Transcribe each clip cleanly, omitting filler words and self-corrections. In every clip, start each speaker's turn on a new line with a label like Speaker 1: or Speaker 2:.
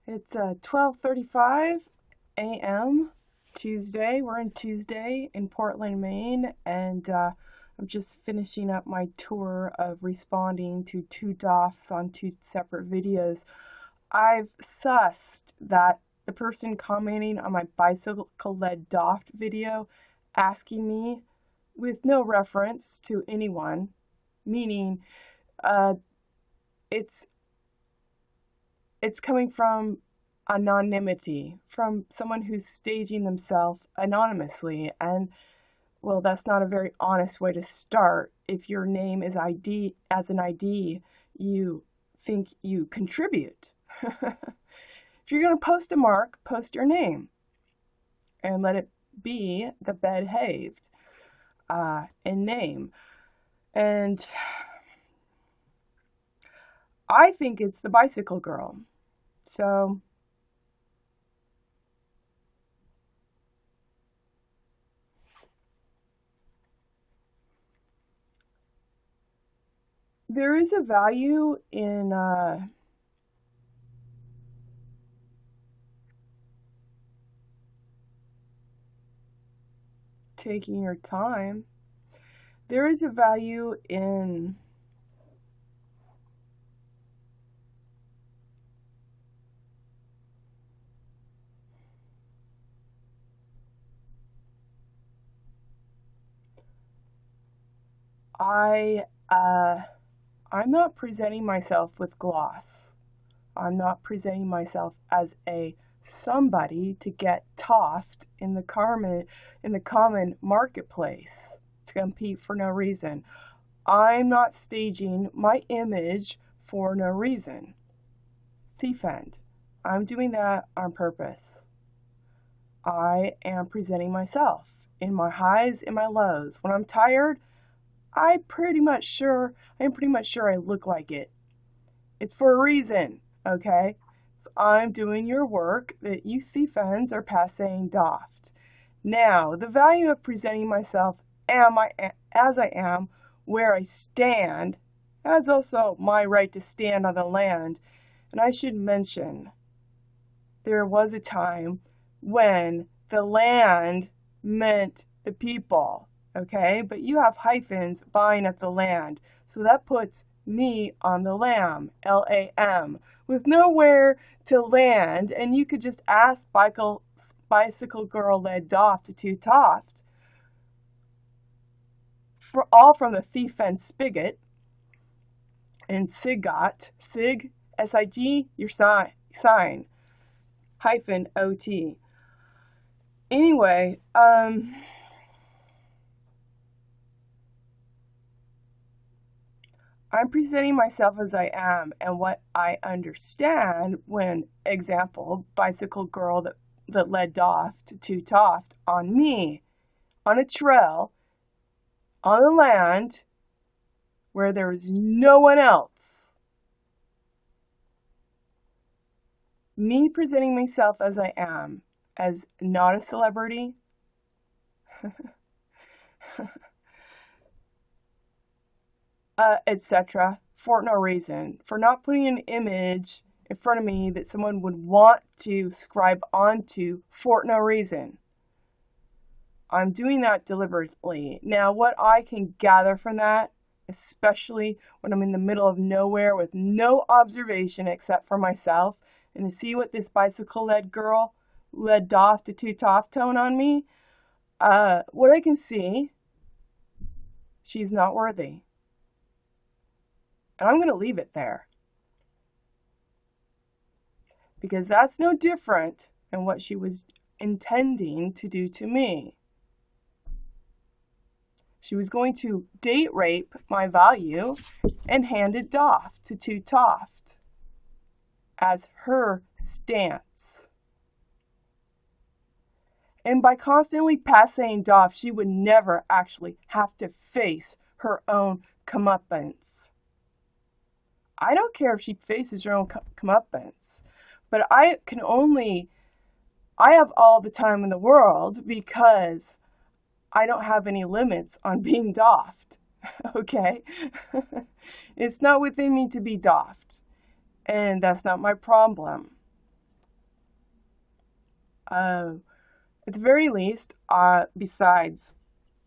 Speaker 1: It's 12:35 a.m. Tuesday. We're in Tuesday in Portland, Maine, and I'm just finishing up my tour of responding to two DOFs on two separate videos. I've sussed that the person commenting on my bicycle-led DOF video asking me with no reference to anyone, meaning it's coming from anonymity, from someone who's staging themselves anonymously. And well, that's not a very honest way to start. If your name is ID as an ID, you think you contribute. If you're going to post a mark, post your name and let it be the behaved in name. And I think it's the bicycle girl. So there is a value in taking your time. There is a value in I'm not presenting myself with gloss. I'm not presenting myself as a somebody to get toffed in the common marketplace to compete for no reason. I'm not staging my image for no reason. Thief-end. I'm doing that on purpose. I am presenting myself in my highs and my lows. When I'm tired, I'm pretty much sure I look like it. It's for a reason, okay? So I'm doing your work that you thief-ends are passing doffed. Now, the value of presenting myself as I am, where I stand, has also my right to stand on the land. And I should mention, there was a time when the land meant the people. Okay, but you have hyphens buying at the land, so that puts me on the lam, L-A-M, with nowhere to land. And you could just ask bicycle girl led doff to two toft, for all from the thief and spigot and sigot, sig, S-I-G, your sign, hyphen O-T. Anyway, I'm presenting myself as I am and what I understand when, example, bicycle girl that led doff to two toft on me, on a trail, on the land, where there is no one else. Me presenting myself as I am, as not a celebrity, etc., for no reason, for not putting an image in front of me that someone would want to scribe onto for no reason. I'm doing that deliberately. Now, what I can gather from that, especially when I'm in the middle of nowhere with no observation except for myself, and to see what this bicycle-led girl led doff to two toff tone on me, what I can see, she's not worthy. And I'm going to leave it there. Because that's no different than what she was intending to do to me. She was going to date rape my value and hand it off to two toft as her stance. And by constantly passing doff, she would never actually have to face her own comeuppance. I don't care if she faces her own comeuppance, but I have all the time in the world because I don't have any limits on being doffed, okay? It's not within me to be doffed, and that's not my problem. At the very least, besides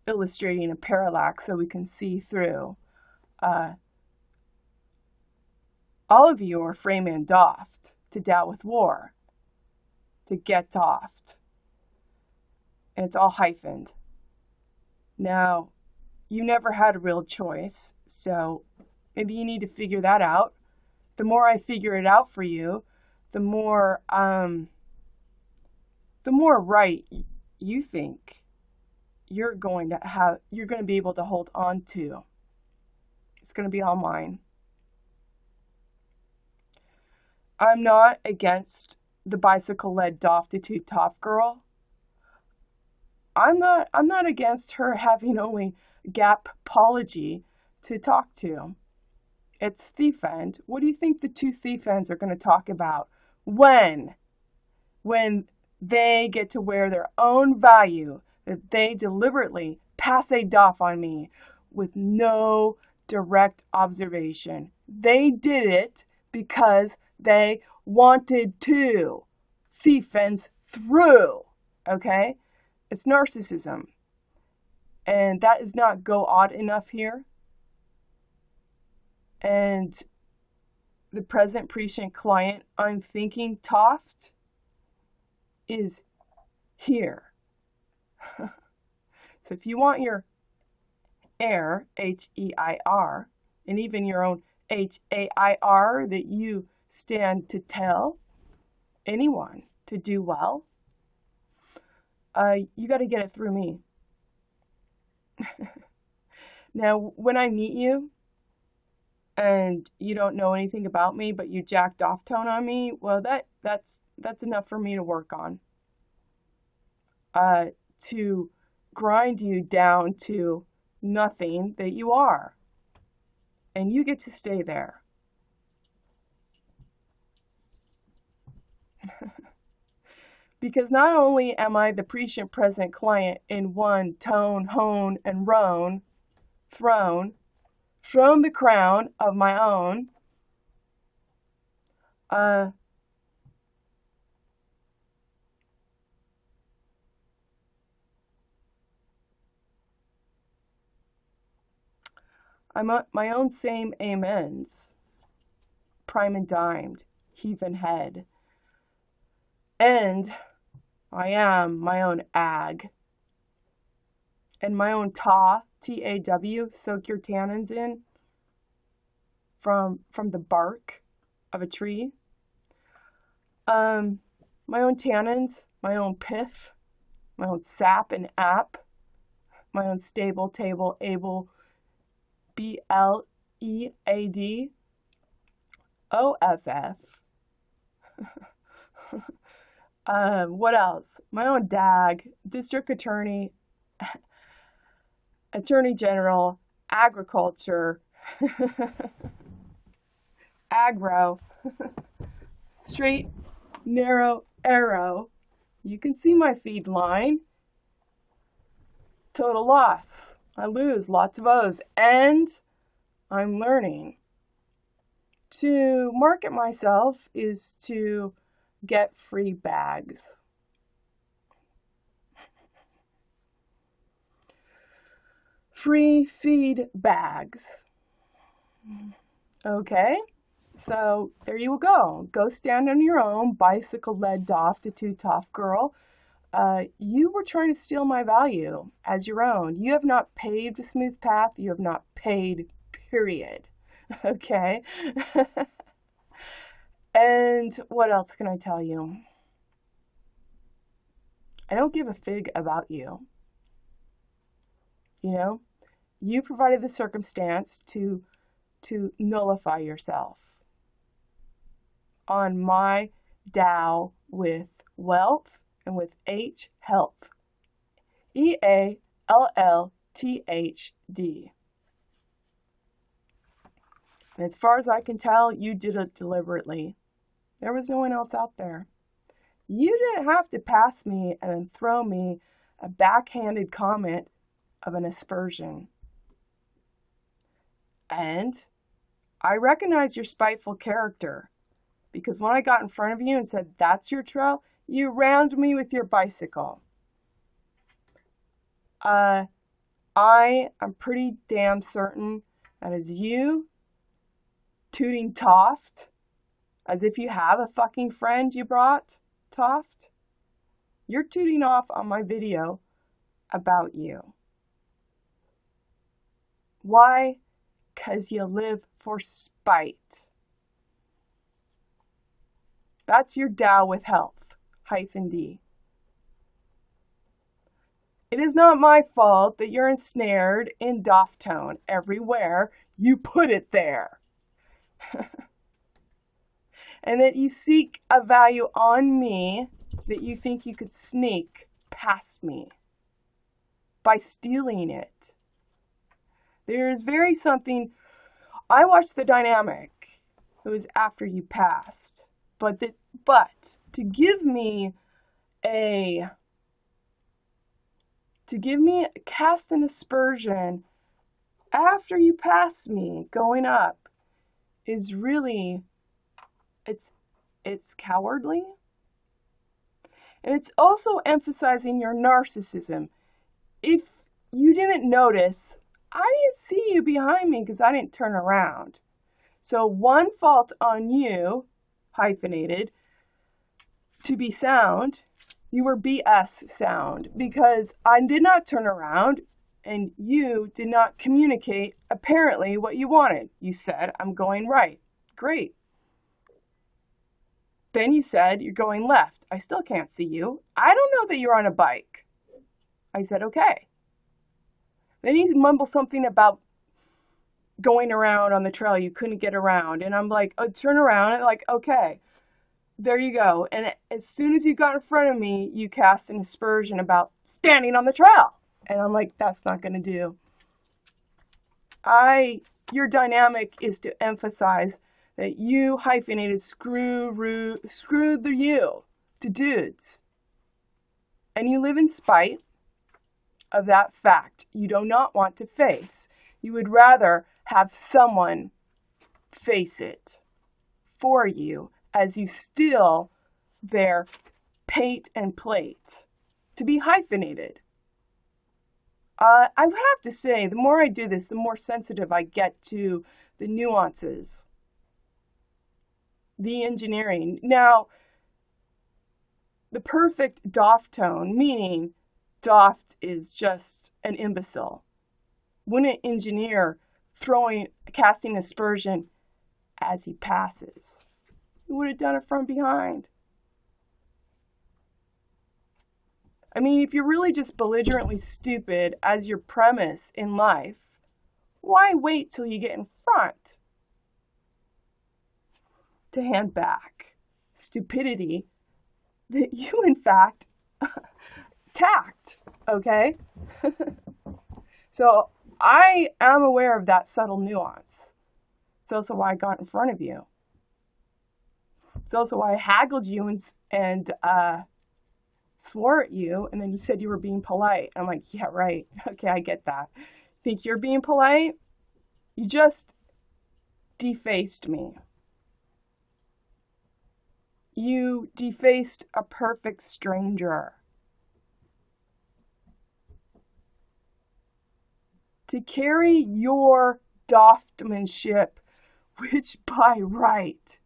Speaker 1: illustrating a parallax so we can see through, all of you are frame and doffed to doubt with war, to get doffed. And it's all hyphened. Now, you never had a real choice, so maybe you need to figure that out. The more I figure it out for you, the more right you think you're going to be able to hold on to. It's going to be all mine. I'm not against the bicycle-led doff-to-toff girl. I'm not against her having only Gapology to talk to. It's thief-end. What do you think the two thief-ends are going to talk about? When they get to wear their own value, that they deliberately pass a doff on me with no direct observation. They did it because they wanted to. Thief ends through. Okay? It's narcissism. And that is not go odd enough here. And the present prescient client I'm thinking Toft is here. So if you want your heir, H-E-I-R, and even your own H-A-I-R that you stand to tell anyone to do well, you got to get it through me. Now, when I meet you and you don't know anything about me, but you jacked off tone on me, well, that's enough for me to work on. To grind you down to nothing that you are. And you get to stay there. Because not only am I the prescient present client in one tone, hone, and roan, thrown the crown of my own, I'm my own same amens, prime and dimed, heave-and head. And I am my own ag. And my own taw, T-A-W, soak your tannins in from the bark of a tree. My own tannins, my own pith, my own sap and ap, my own stable, table, able, B-L-E-A-D, O-F-F. What else? My own DAG, District Attorney, Attorney General, Agriculture, Agro, straight, narrow, arrow. You can see my feed line. Total loss. I lose lots of O's. And I'm learning. To market myself is to get free bags. Free feed bags. Okay, so there you go. Go stand on your own, bicycle-led doff-to-toff girl. You were trying to steal my value as your own. You have not paved a smooth path. You have not paid, period. Okay? And what else can I tell you? I don't give a fig about you. You know? You provided the circumstance to nullify yourself on my Tao with wealth and with H, health. E-A-L-L-T-H-D. And as far as I can tell, you did it deliberately. There was no one else out there. You didn't have to pass me and then throw me a backhanded comment of an aspersion. And I recognize your spiteful character, because when I got in front of you and said, that's your trail, You rammed me with your bicycle. I am pretty damn certain that is you tooting Toft as if you have a fucking friend you brought, Toft. You're tooting off on my video about you. Why? 'Cause you live for spite. That's your Tao with health, -d. It is not my fault that you're ensnared in doff tone everywhere you put it there. And that you seek a value on me that you think you could sneak past me by stealing it. There is very something. I watched the dynamic. It was after you passed. But to give me a cast an aspersion after you pass me going up is really, it's cowardly. And it's also emphasizing your narcissism. If you didn't notice, I didn't see you behind me because I didn't turn around. So one fault on you, hyphenated, to be sound, you were BS sound because I did not turn around and you did not communicate apparently what you wanted. You said, I'm going right. Great. Then you said, you're going left. I still can't see you. I don't know that you're on a bike. I said, okay. Then you mumble something about going around on the trail. You couldn't get around. And I'm like, oh, turn around. And like, okay, there you go. And as soon as you got in front of me, you cast an aspersion about standing on the trail. And I'm like, that's not going to do. Your dynamic is to emphasize that you hyphenated screw the you to dudes. And you live in spite of that fact you do not want to face. You would rather have someone face it for you as you steal their pate and plate to be hyphenated. I would have to say, the more I do this, the more sensitive I get to the nuances, the engineering. Now, the perfect doff tone, meaning Doft is just an imbecile, wouldn't engineer casting aspersion as he passes. He would have done it from behind. I mean, if you're really just belligerently stupid as your premise in life, why wait till you get in front to hand back stupidity that you, in fact, tact, okay? So I am aware of that subtle nuance. It's also why I got in front of you. It's also why I haggled you and swore at you, and then you said you were being polite. I'm like, yeah, right. Okay, I get that. Think you're being polite? You just defaced me. You defaced a perfect stranger. To carry your doffmanship, which by right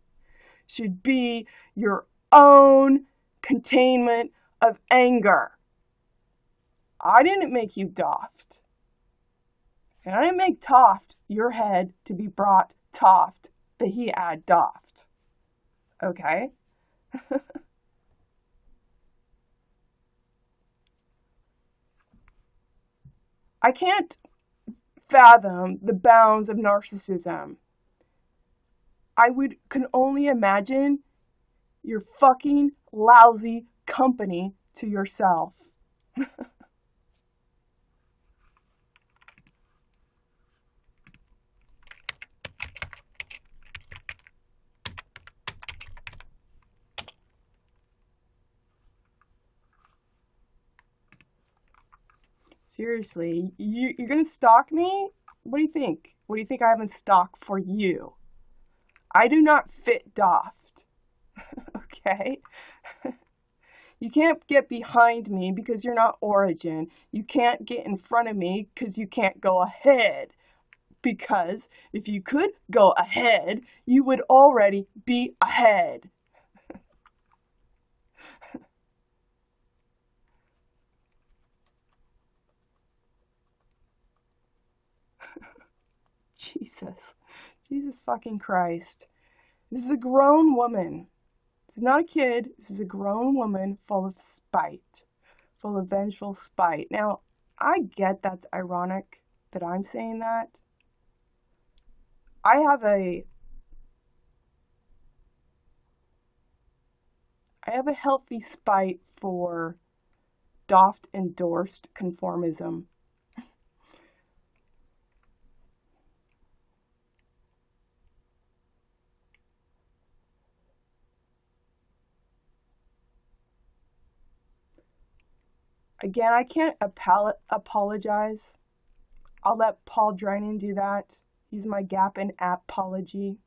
Speaker 1: should be your own containment of anger. I didn't make you doffed. And I didn't make Toft your head to be brought Toft that he had doffed. Okay? I can't fathom the bounds of narcissism. I can only imagine your fucking lousy company to yourself. Seriously, you're gonna stalk me? What do you think? What do you think I have in stock for you? I do not fit doffed. Okay? You can't get behind me because you're not origin. You can't get in front of me because you can't go ahead. Because if you could go ahead, you would already be ahead. Jesus fucking Christ. This is a grown woman. This is not a kid. This is a grown woman full of spite, full of vengeful spite. Now, I get that's ironic that I'm saying that. I have a healthy spite for doft endorsed conformism. Again, I can't apologize. I'll let Paul Drinan do that. He's my gap in apology.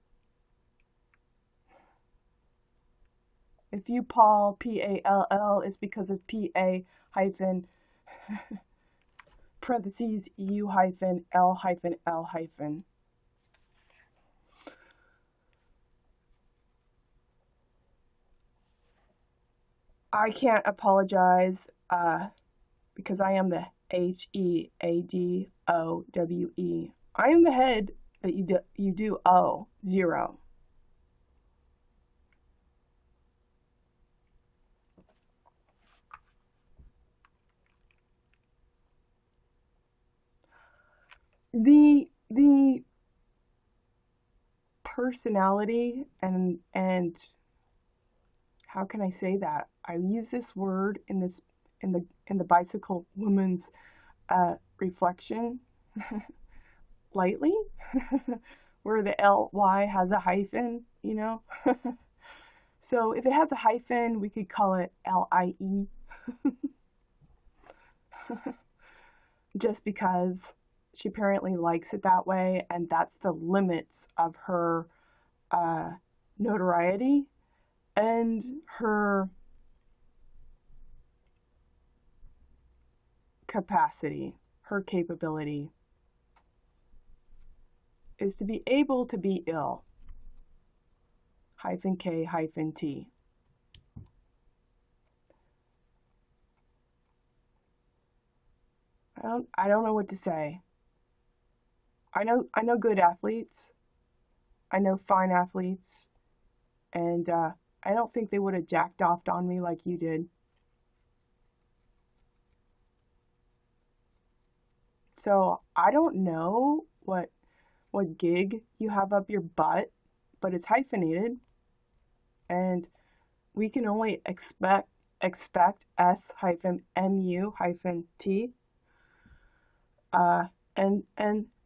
Speaker 1: If you Paul, P-A-L-L, it's because of P-A hyphen parentheses U hyphen L hyphen L hyphen. I can't apologize because I am the H-E-A-D-O-W-E. I am the head that you do O, 0. The personality and how can I say that? I use this word in the bicycle woman's reflection lightly, where the L-Y has a hyphen, you know? So if it has a hyphen, we could call it L-I-E. Just because she apparently likes it that way, and that's the limits of her notoriety and her capacity, her capability is to be able to be ill. Hyphen K hyphen T. I don't know what to say. I know good athletes. I know fine athletes, and I don't think they would have jacked off on me like you did. So I don't know what gig you have up your butt, but it's hyphenated, and we can only expect S hyphen MU hyphen T and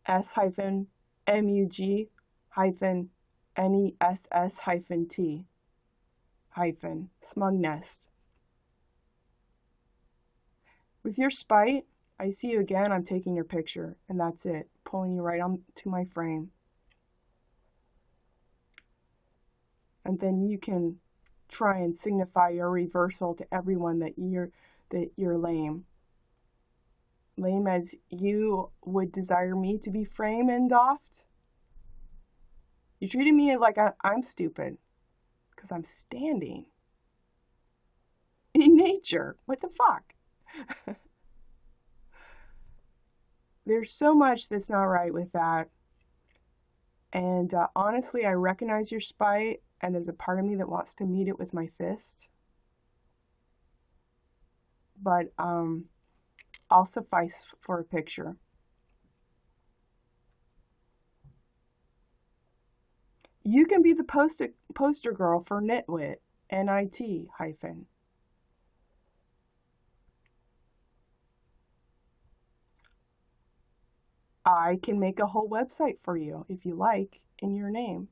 Speaker 1: S hyphen MUG hyphen NESS hyphen T hyphen smug nest. With your spite, I see you again, I'm taking your picture, and that's it, pulling you right on to my frame. And then you can try and signify your reversal to everyone that you're lame. Lame as you would desire me to be frame and doft. You treated me like I'm stupid because I'm standing in nature. What the fuck? There's so much that's not right with that. And honestly, I recognize your spite, and there's a part of me that wants to meet it with my fist. But I'll suffice for a picture. You can be the poster girl for Nitwit, N-I-T hyphen. I can make a whole website for you, if you like, in your name.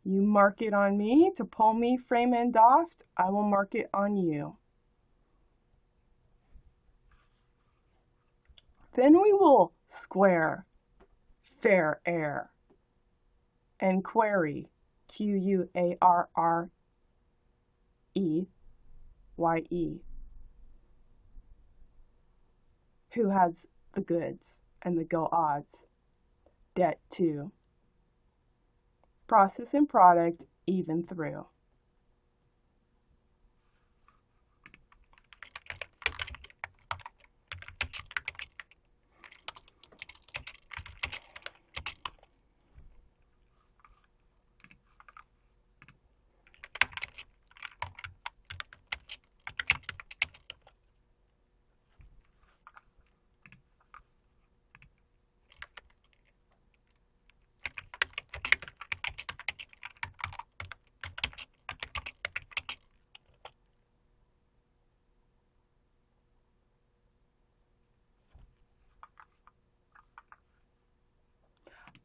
Speaker 1: You mark it on me to pull me frame and doft, I will mark it on you. Then we will square, fair air, and query Q-U-A-R-R-E-Y-E, who has the goods and the go odds. Debt 2. Process and product even through.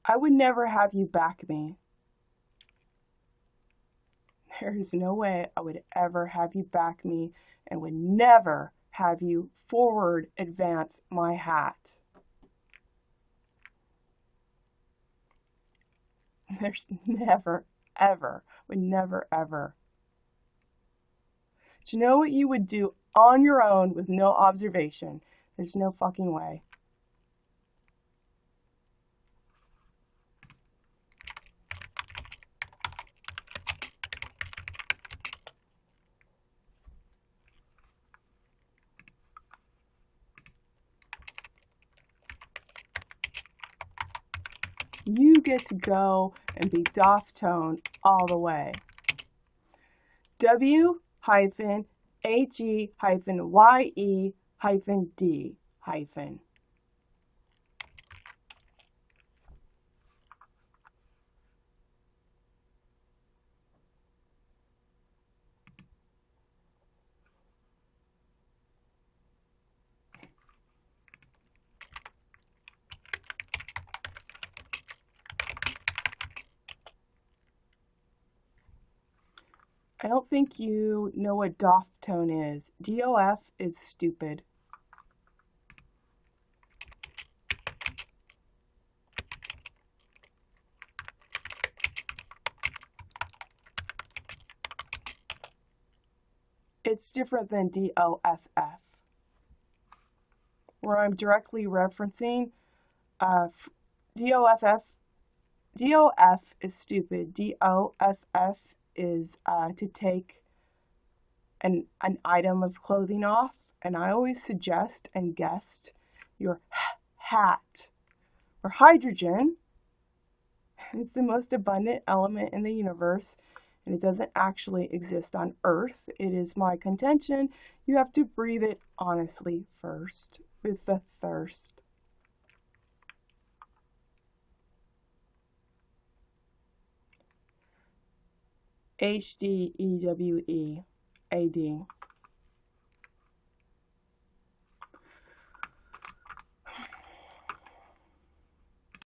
Speaker 1: I would never have you back me. There is no way I would ever have you back me and would never have you forward advance my hat. There's never, ever, would never, ever. Do you know what you would do on your own with no observation? There's no fucking way. You get to go and be DOF tone all the way. W-H-E-Y-E-D-. I don't think you know what DOF tone is. DOF is stupid. It's different than DOFF, where I'm directly referencing DOFF. DOF is stupid. DOFF is to take an item of clothing off, and I always suggest and guessed your hat. Or hydrogen is the most abundant element in the universe, and it doesn't actually exist on Earth. It is my contention you have to breathe it honestly first, with the thirst. HDEWEAD.